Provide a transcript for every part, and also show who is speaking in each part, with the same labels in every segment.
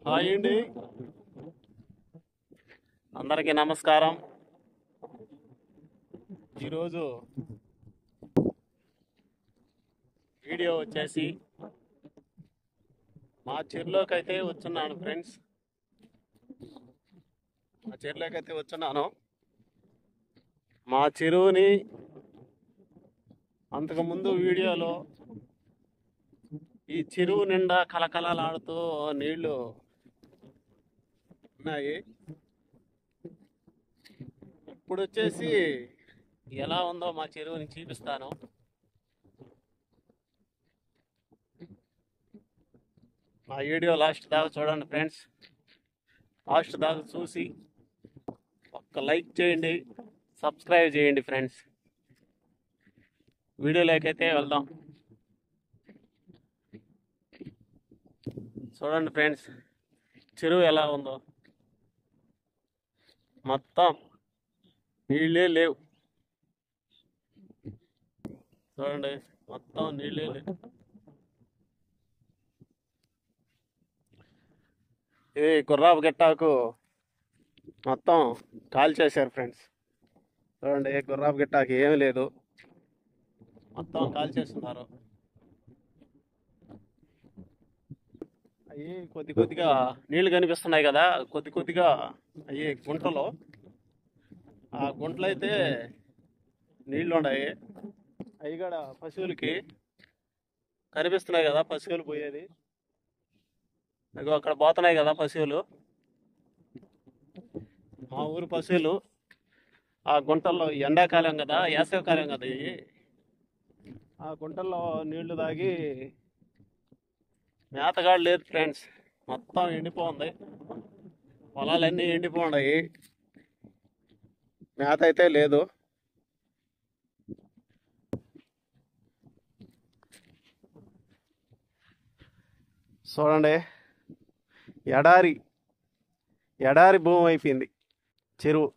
Speaker 1: Hi అండి, అందరికీ నమస్కారం. ఈరోజు వీడియో వచ్చేసి మా చెరువులోకి అయితే వచ్చున్నాను ఫ్రెండ్స్. మా చెరువుని అంతకుముందు వీడియోలో ఈ చెరువు నిండా కలకలలాడుతూ నీళ్లు ఉన్నాయి. ఇప్పుడు వచ్చేసి ఎలా ఉందో మా చెరువుని చూపిస్తాను. మా వీడియో లాస్ట్ దాకా చూడండి ఫ్రెండ్స్. లాస్ట్ దాకా చూసి ఒక్క లైక్ చేయండి, సబ్స్క్రైబ్ చేయండి ఫ్రెండ్స్. వీడియోలోకైతే వెళ్దాం. చూడండి ఫ్రెండ్స్, చెరువు ఎలా ఉందో. మొత్తం నీళ్ళే లేవు. చూడండి, మొత్తం నీళ్ళే లేవు. ఇది గుర్రాపు గిట్టాకు మొత్తం కాల్ చేశారు ఫ్రెండ్స్. చూడండి, గుర్రాపు గిట్టాకు ఏమీ లేదు, మొత్తం కాల్ చేస్తున్నారు. అవి కొద్దిగా నీళ్లు కనిపిస్తున్నాయి కదా, కొద్దిగా అవి గుంటలు. ఆ గుంటలు అయితే నీళ్లు ఉన్నాయి. అవి కూడా పశువులకి కనిపిస్తున్నాయి కదా, పశువులు పోయేది. అక్కడ పోతున్నాయి కదా పశువులు, మా ఊరు పశువులు. ఆ గుంటల్లో ఎండాకాలం కదా, వేసవికాలం కదా, ఇవి ఆ గుంటల్లో నీళ్లు తాగి మేతగాడు లేదు ఫ్రెండ్స్. మొత్తం ఎండిపోఉంది, పొలాలన్నీ ఎండిపోయి, మేత అయితే లేదు. చూడండి, ఎడారి భూమి అయిపోయింది చెరువు.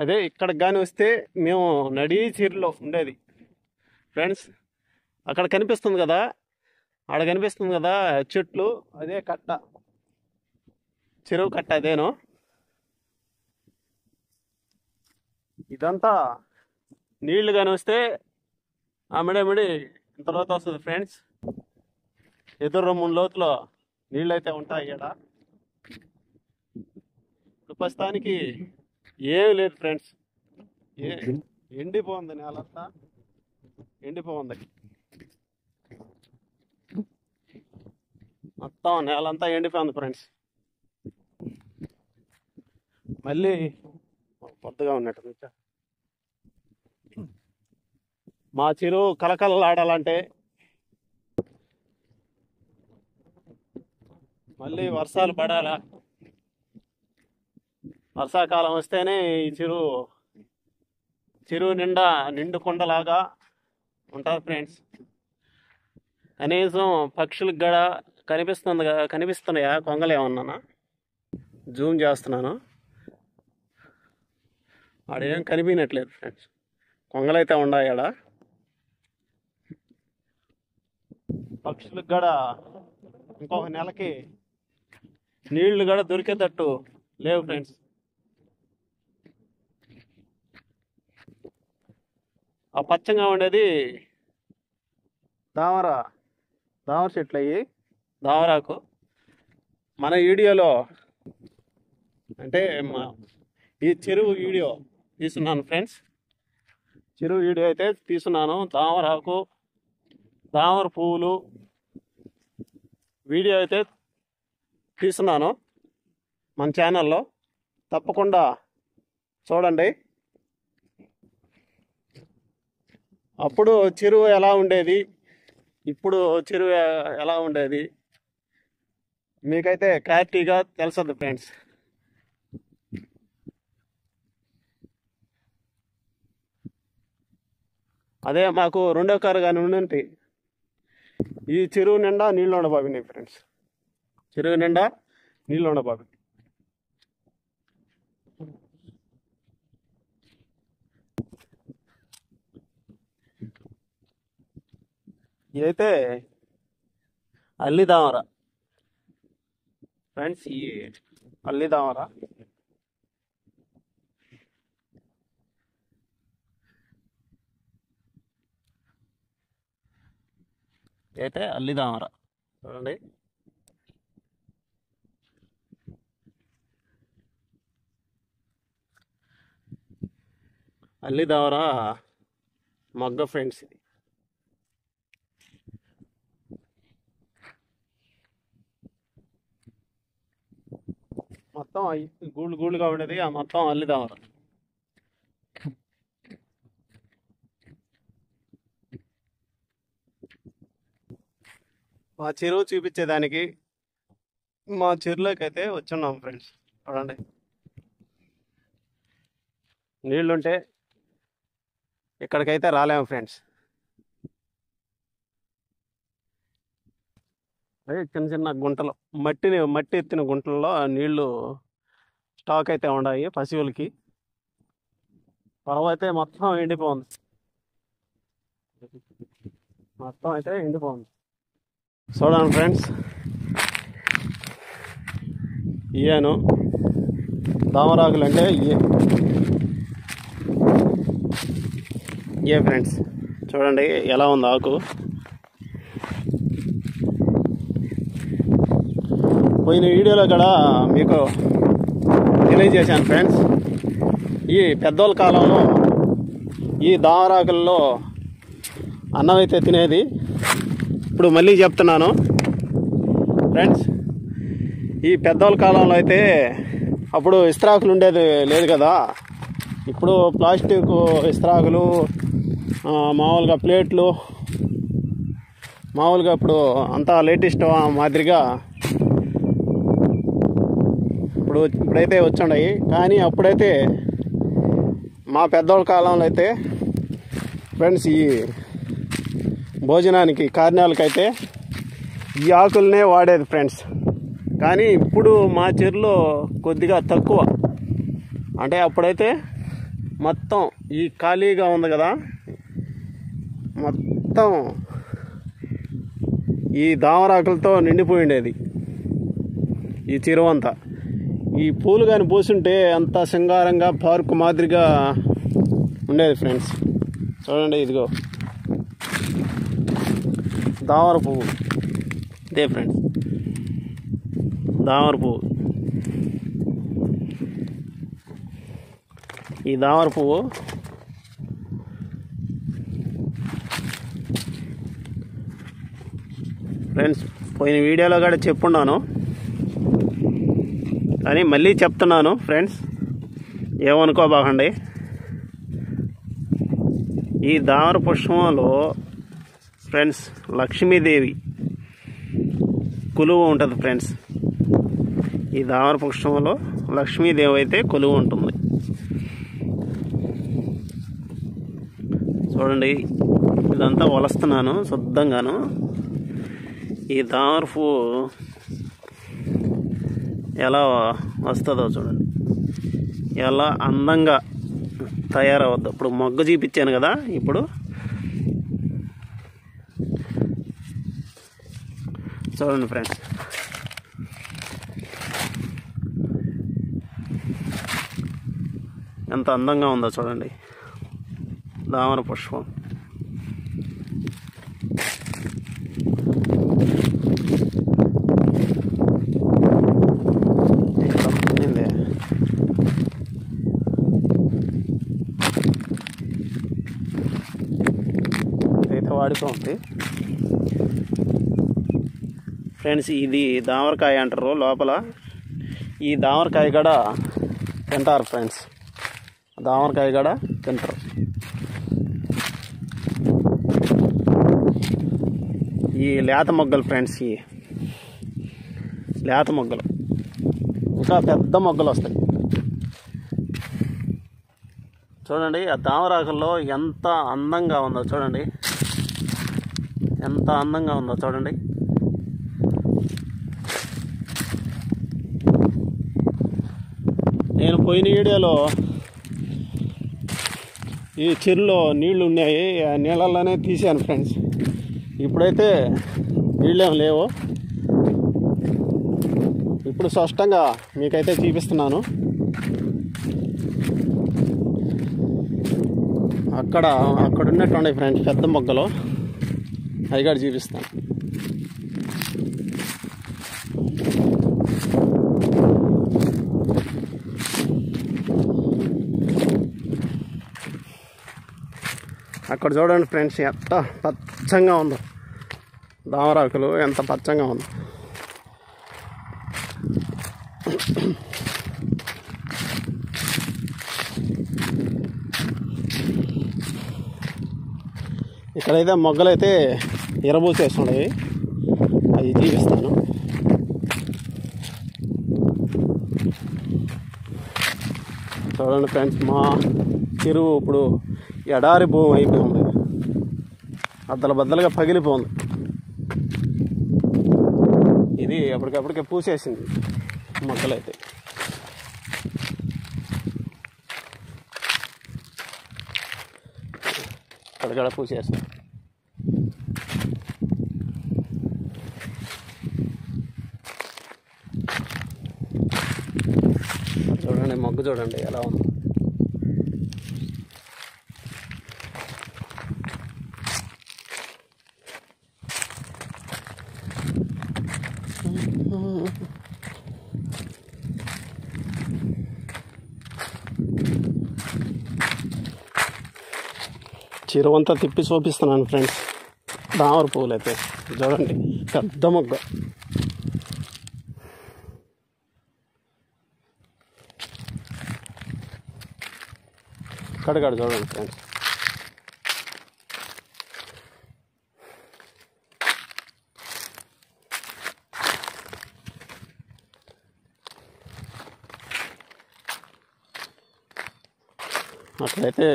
Speaker 1: అదే ఇక్కడికి కానీ వస్తే మేము నడి చెరువులో ఉండేది ఫ్రెండ్స్. అక్కడ కనిపిస్తుంది కదా, ఆడ కనిపిస్తుంది కదా చెట్లు, అదే కట్ట, చెరువు కట్ట అదేను. ఇదంతా నీళ్లు కానీ వస్తే అమిడమిడి ఇంత లోతు వస్తుంది ఫ్రెండ్స్. ఎదురు రొమ్ముల లోతులో నీళ్ళు అయితే ఉంటాయి ఇక్కడ. ప్రస్తుతానికి ఏమి లేదు ఫ్రెండ్స్. ఎండిపోతుంది, నేలంతా ఎండిపోతుంది. మొత్తం నేలంతా ఎండిపోయింది ఫ్రెండ్స్. మళ్ళీ కొత్తగా ఉన్నట్టు మా చెరువు కలకలలాడాలంటే మళ్ళీ వర్షాలు పడాలా. వర్షాకాలం వస్తేనే ఈ చెరువు నిండా నిండు కొండలాగా ఉంటుంది ఫ్రెండ్స్. కనీసం పక్షులకు కూడా కనిపిస్తున్నాయా కొంగలు ఏమన్నా? జూమ్ చేస్తున్నాను, ఆడేం కనిపించట్లేదు ఫ్రెండ్స్. కొంగలైతే ఉన్నాయి ఆడ. పక్షులకు కూడా ఇంకొక నెలకి నీళ్లు కూడా దొరికేటట్టు లేవు ఫ్రెండ్స్. ఆ పచ్చంగా ఉండేది దామర చెట్లు అయ్యి, దామరాకు. మన వీడియోలో అంటే ఈ చెరువు వీడియో తీస్తున్నాను ఫ్రెండ్స్. చెరువు వీడియో అయితే తీస్తున్నాను. దామరాకు, దామర పువ్వులు వీడియో అయితే తీస్తున్నాను మన ఛానల్లో. తప్పకుండా చూడండి. అప్పుడు చెరువు ఎలా ఉండేది, ఇప్పుడు చెరువు ఎలా ఉండేది మీకైతే క్లారిటీగా తెలుస్తుంది ఫ్రెండ్స్. అదే మాకు రెండో కారు కానీ ఉండి ఈ చెరువు నిండా నీళ్ళు ఉండబాబినాయి ఫ్రెండ్స్. చెరువు నిండా నీళ్ళు ఉండబాబి. ఇదైతే అల్లిదామర ఫ్రెండ్స్. ఈ అల్లిదామర అయితే అల్లిదామర చూడండి. అల్లిదామర మొగ్గ ఫ్రెండ్స్. ఇది మొత్తం గూళ్ళు గూళ్ళుగా ఉండేది ఆ మొత్తం అల్లిదామర. మా చెరువు చూపించేదానికి మా చెరువులోకి అయితే వచ్చున్నాం ఫ్రెండ్స్. చూడండి, నీళ్ళుంటే ఇక్కడికైతే రాలేము ఫ్రెండ్స్. అదే చిన్న చిన్న గుంటలు, మట్టి ఎత్తిన గుంటల్లో నీళ్లు స్టాక్ అయితే ఉన్నాయి పశువులకి. పొలం అయితే మొత్తం ఎండిపోతుంది, మొత్తం అయితే ఎండిపోతుంది. చూడండి ఫ్రెండ్స్, ఇయ్యాను దామరాకులు అంటే ఇయే ఫ్రెండ్స్. చూడండి ఎలా ఉంది ఆకు. పోయిన వీడియోలో కూడా మీకు తెలియజేశాను ఫ్రెండ్స్, ఈ పెద్దోళ్ళ కాలంలో ఈ దామరాకుల్లో అన్నం అయితే తినేది. ఇప్పుడు మళ్ళీ చెప్తున్నాను ఫ్రెండ్స్, ఈ పెద్దోళ్ళ కాలంలో అయితే అప్పుడు ఇస్త్రాకులు ఉండేది లేదు కదా. ఇప్పుడు ప్లాస్టిక్ ఇస్త్రాకులు, మామూలుగా ప్లేట్లు, మామూలుగా ఇప్పుడు అంతా లేటెస్ట్ మాదిరిగా ఇప్పుడైతే వచ్చుండయి. కానీ అప్పుడైతే మా పెద్దోళ్ళ కాలంలో అయితే ఫ్రెండ్స్ ఈ భోజనానికి కారణాలకైతే ఈ ఆకులనే వాడేది ఫ్రెండ్స్. కానీ ఇప్పుడు మా చెరువులో కొద్దిగా తక్కువ. అంటే అప్పుడైతే మొత్తం ఈ ఖాళీగా ఉంది కదా, మొత్తం ఈ దామరాకులతో నిండిపోయిండేది ఈ చెరువు అంతా. ఈ పూలు కానీ పూసుంటే అంత శృంగారంగా పార్కు మాదిరిగా ఉండేది ఫ్రెండ్స్. చూడండి, ఇదిగో దామర పువ్వు. ఇదే ఫ్రెండ్స్ దామర పువ్వు. ఈ దామర పువ్వు ఫ్రెండ్స్ పోయిన వీడియోలో కూడా చెప్పున్నాను, కానీ మళ్ళీ చెప్తున్నాను ఫ్రెండ్స్, ఏమనుకోబాకండి. ఈ దామర పుష్పంలో ఫ్రెండ్స్ లక్ష్మీదేవి కొలువు ఉంటుంది ఫ్రెండ్స్. ఈ దామర పుష్పంలో లక్ష్మీదేవి అయితే కొలువు ఉంటుంది. చూడండి, ఇదంతా వలస్తున్నాను శుద్ధంగాను. ఈ దామర పువ్వు ఎలా వస్తుందో చూడండి, ఎలా అందంగా తయారవుద్ది. ఇప్పుడు మొగ్గ చూపించాను కదా, ఇప్పుడు చూడండి ఫ్రెండ్స్, ఎంత అందంగా ఉందో చూడండి దామర పుష్పం. అయితే వాడిపోతుంది ఫ్రెండ్స్. ఇది దామరకాయ అంటారు లోపల. ఈ దామరకాయ కూడా తింటారు ఫ్రెండ్స్, దామరకాయ కూడా తింటారు. ఈ లేత మొగ్గలు ఫ్రెండ్స్, ఈ లేత మొగ్గలు ఇంకా పెద్ద మొగ్గలు వస్తాయి. చూడండి ఆ దామరాకుల్లో ఎంత అందంగా ఉందో చూడండి, ఎంత అందంగా ఉందో చూడండి. నేను పోయిన వీడియోలో ఈ చెరువులో నీళ్లు ఉన్నాయి, ఆ నీళ్ళల్లోనే తీసాను ఫ్రెండ్స్. ఇప్పుడైతే నీళ్ళేం లేవు. ఇప్పుడు స్పష్టంగా మీకైతే చూపిస్తున్నాను. అక్కడ ఉన్నట్టు ఫ్రెండ్స్ పెద్ద మొగ్గలు, అవి కూడా చూపిస్తాను. అక్కడ చూడండి ఫ్రెండ్స్ ఎంత పచ్చంగా ఉందో, దామరాకులు ఎంత పచ్చంగా ఉందో. ఇక్కడైతే మొగ్గలైతే ఎరబూసేస్తున్నాయి, అవి చూపిస్తాను. చూడండి ఫ్రెండ్స్, మా చెరువు ఇప్పుడు ఎడారి భూమి అయిపోయింది, అద్దల బద్దలుగా పగిలిపోయింది. ఇది ఎప్పటికప్పటికే పూసేసింది మొక్కలైతే. అక్కడిక్కడ పూసేస్తాం. చూడండి మొగ్గు చూడండి ఎలా ఉంది. చెరువంతా తిప్పి చూపిస్తున్నాను ఫ్రెండ్స్. దామర పువ్వులు అయితే చూడండి, పెద్ద మొగ్గ. కడగడ చూడండి ఫ్రెండ్స్. అక్కడైతే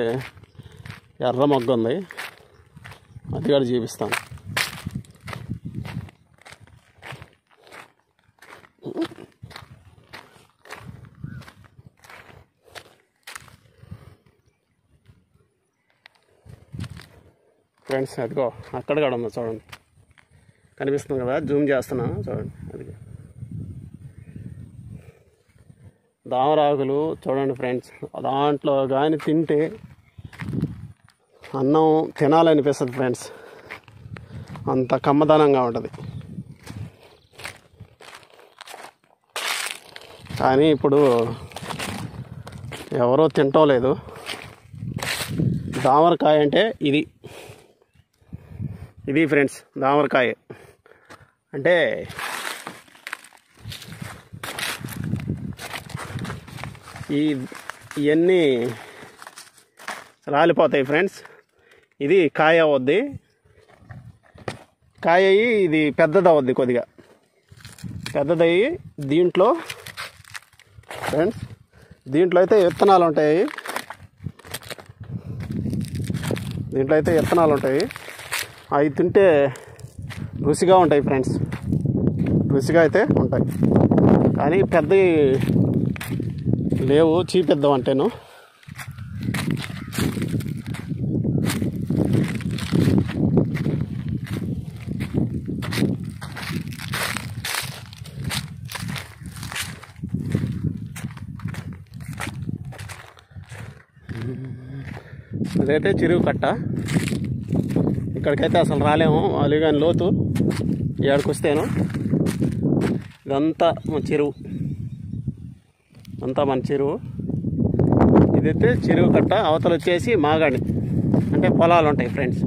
Speaker 1: ఎర్ర మొగ్గ ఉంది, అది కూడా చూపిస్తాను. ఫ్రెండ్స్ అదిగో అక్కడ కూడా ఉంది చూడండి, కనిపిస్తుంది కదా, జూమ్ చేస్తున్నాను చూడండి. అది దామరాకులు చూడండి ఫ్రెండ్స్. దాంట్లో కానీ తింటే అన్నం తినాలనిపిస్తుంది ఫ్రెండ్స్, అంత కమ్మదనంగా ఉంటుంది. కానీ ఇప్పుడు ఎవరో తింటం లేదు. దామరకాయ అంటే ఇది ఫ్రెండ్స్, దామరకాయ అంటే ఇవన్నీ రాలిపోతాయి ఫ్రెండ్స్. ఇది కాయ అవుద్ది, కాయ అయ్యి ఇది పెద్దదవుద్ది, కొద్దిగా పెద్దదయ్యి దీంట్లో ఫ్రెండ్స్, దీంట్లో అయితే విత్తనాలు ఉంటాయి. అవి తింటే రుచిగా ఉంటాయి ఫ్రెండ్స్, రుచిగా అయితే ఉంటాయి. కానీ పెద్దవి లేవు, చూపిద్దాం అంటేను. ఇదైతే చెరువు కట్ట, ఇక్కడికైతే అసలు రాలేము, అలిగాని లోతు. ఇక్కడికి వస్తేను ఇదంతా మన చెరువు, అంతా మన చెరువు. ఇదైతే చెరువు కట్ట, అవతల వచ్చేసి మాగాడి అంటే పొలాలు ఉంటాయి ఫ్రెండ్స్.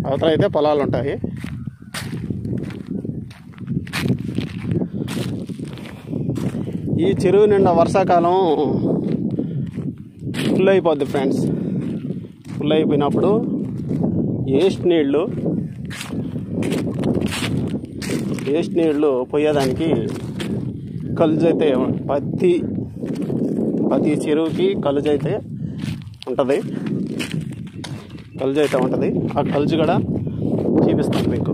Speaker 1: అవతల అయితే పొలాలు ఉంటాయి. ఈ చెరువు నిండా వర్షాకాలం ఫుల్ అయిపోద్ది ఫ్రెండ్స్. ఫుల్ అయిపోయినప్పుడు వేస్ట్ నీళ్ళు పోయేదానికి కలుజు అయితే ప్రతి చెరువుకి కలుజు అయితే ఉంటుంది. కలుజు అయితే ఉంటుంది. ఆ కలుజు కూడా చూపిస్తాను మీకు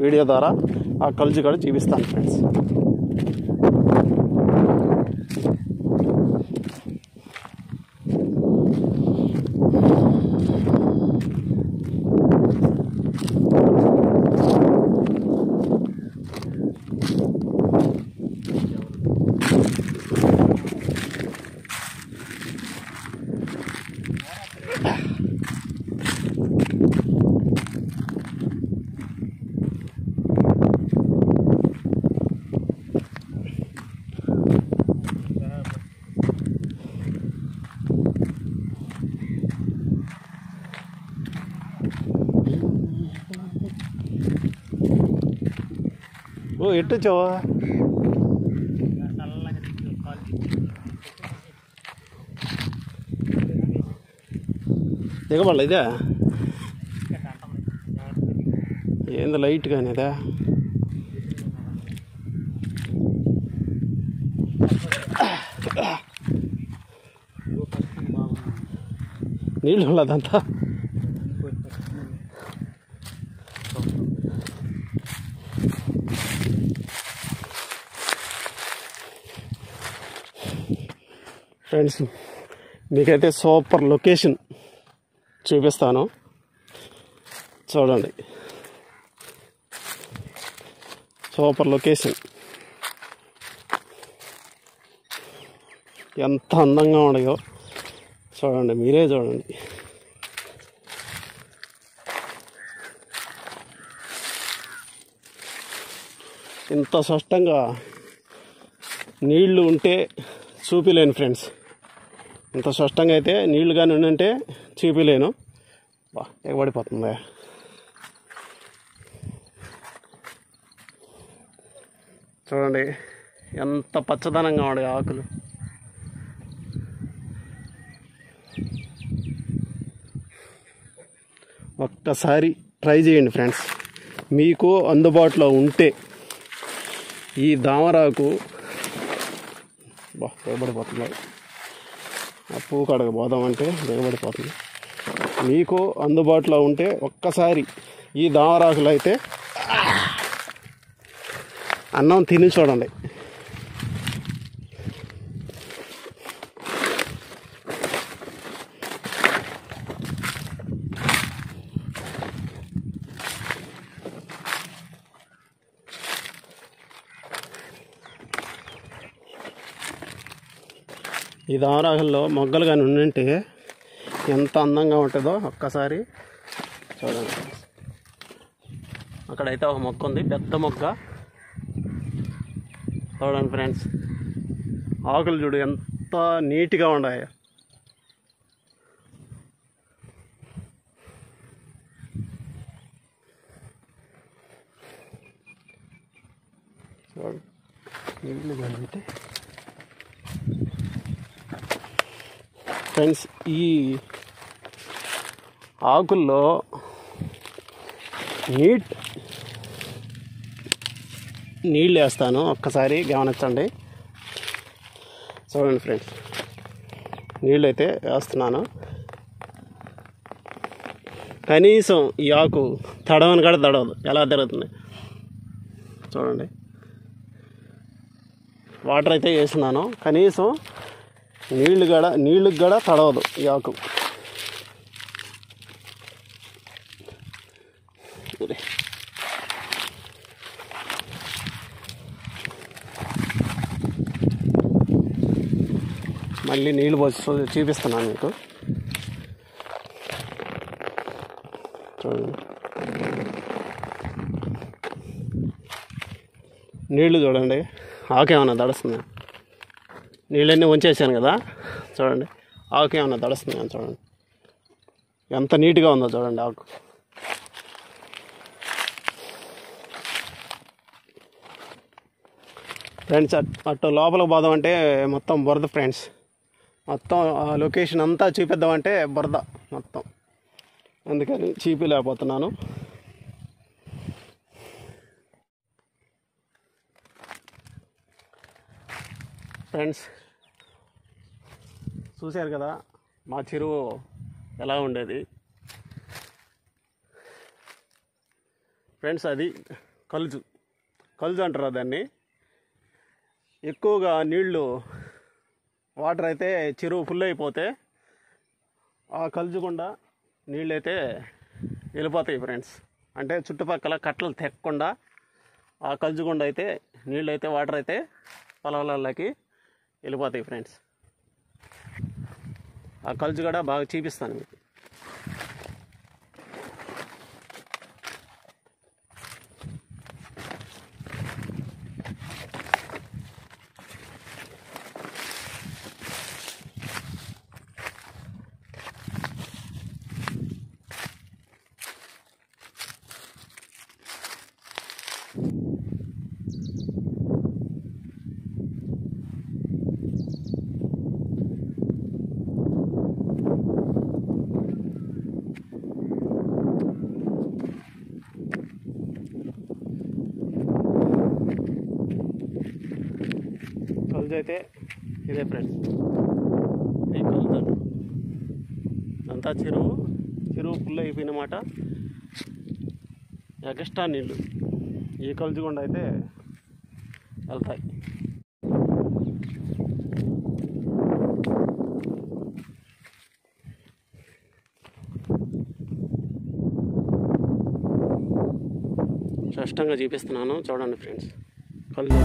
Speaker 1: వీడియో ద్వారా. ఆ కలుజు కూడా చూపిస్తాను ఫ్రెండ్స్. ఓ ఎట్టు వచ్చావా? దిగబడలే ఇదే ఏంది లైట్ కానీ ఇదా? నీళ్ళు ఉన్నదంతా. ఫ్రెండ్స్ మీకైతే సూపర్ లొకేషన్ చూపిస్తాను చూడండి. సూపర్ లొకేషన్ ఎంత అందంగా ఉన్నాయో చూడండి, మీరే చూడండి. ఇంత స్పష్టంగా నీళ్లు ఉంటే చూపిలేను ఫ్రెండ్స్. ఇంత స్పష్టంగా అయితే నీళ్లు కానీ ఉంటే చూపిలేను. బా ఎగబడిపోతుంది. చూడండి ఎంత పచ్చదనంగా ఉండే ఆకులు. ఒక్కసారి ట్రై చేయండి ఫ్రెండ్స్. మీకు అందుబాటులో ఉంటే ఈ దామరాకు బా దిగబడిపోతుంది. ఆ పువ్వు కాడకు పోదామంటే దిగబడిపోతుంది. మీకు అందుబాటులో ఉంటే ఒక్కసారి ఈ దామరాకులు అయితే అన్నం తిని చూడండి. ఈ దామరాకుల్లో మొగ్గలు కానీ ఉంటే ఎంత అందంగా ఉంటుందో ఒక్కసారి చూడండి. అక్కడైతే ఒక మొక్క ఉంది, పెద్ద మొక్క. చూడండి ఫ్రెండ్స్, ఆకులు చూడు ఎంత నీట్గా ఉన్నాయి. చూడండి నీళ్ళు కలిగితే ఫ్రెండ్స్, ఈ ఆకుల్లో నీళ్ళు వేస్తాను, ఒక్కసారి గమనించండి. చూడండి ఫ్రెండ్స్, నీళ్ళు అయితే వేస్తున్నాను. కనీసం ఈ ఆకు తడవని కూడా తడవదు, ఎలా తిరుగుతుంది చూడండి. వాటర్ అయితే వేస్తున్నాను, కనీసం నీళ్ళకి కూడా తడవదు ఈ ఆకు. మళ్ళీ నీళ్ళు పోసి చూపిస్తున్నాను మీకు. చూడండి నీళ్ళు చూడండి, ఆకేమన్నా తడుస్తుంది. నీళ్ళన్నీ ఉంచేసాను కదా, చూడండి ఆకేమన్నా తడుస్తుంది అని చూడండి. ఎంత నీట్గా ఉందో చూడండి ఆకు. ఫ్రెండ్స్, అటు లోపలికి పోదామంటే మొత్తం బురద ఫ్రెండ్స్. మొత్తం ఆ లొకేషన్ అంతా చూపిద్దామంటే బురద మొత్తం, అందుకని చూపించలేకపోతున్నాను. ఫ్రెండ్స్ చూశారు కదా, మా చెరువు ఎలా ఉండేది ఫ్రెండ్స్. అది కలుజు అంటారు దాన్ని. ఎక్కువగా నీళ్ళు వాటర్ అయితే చెరువు ఫుల్ అయిపోతే ఆ కలుజు గుండా నీళ్ళు అయితే వెళ్ళిపోతాయి ఫ్రెండ్స్. అంటే చుట్టుపక్కల కట్టలు తెక్కకుండా ఆ కలుజు గుండా అయితే నీళ్ళు అయితే వాటర్ అయితే పొలాలకి వెళ్ళిపోతాయి ఫ్రెండ్స్. ఆ కలుజు కూడా బాగా చూపిస్తాను మీకు. కలుజు అయితే ఇదే ఫ్రెండ్స్, ఇది కలుజు. అంతా చెరువు ఫుల్ అయిపోయినమాట. ఎక్స్ట్రా నీళ్ళు ఈ కలుజు గుండా అయితే వెళ్తాయి. స్పష్టంగా చూపిస్తున్నాను చూడండి ఫ్రెండ్స్. కలుజు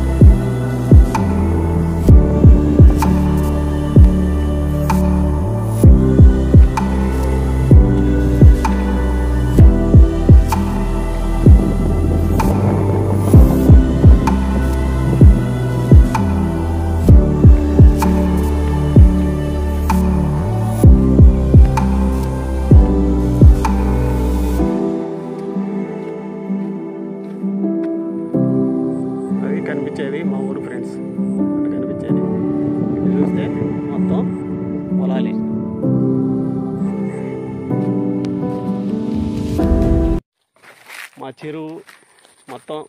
Speaker 1: కనిపించేది మా ఊరు ఫ్రెండ్స్. కనిపించేది చూస్తే మొత్తం పొలాలే. మా చెరువు మొత్తం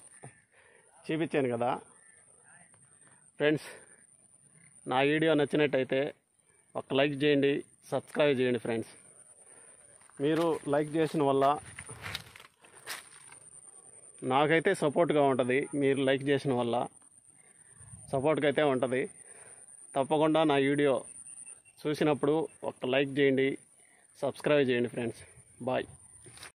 Speaker 1: చూపించాను కదా ఫ్రెండ్స్. నా వీడియో నచ్చినట్టయితే ఒక లైక్ చేయండి, సబ్స్క్రైబ్ చేయండి ఫ్రెండ్స్. మీరు లైక్ చేసిన వల్ల నాకైతే సపోర్ట్గా ఉంటుంది. మీరు లైక్ చేసిన వల్ల సపోర్ట్గా అయితే ఉంటుంది. తప్పకుండా నా వీడియో చూసినప్పుడు ఒక లైక్ చేయండి, సబ్స్క్రైబ్ చేయండి ఫ్రెండ్స్. బాయ్.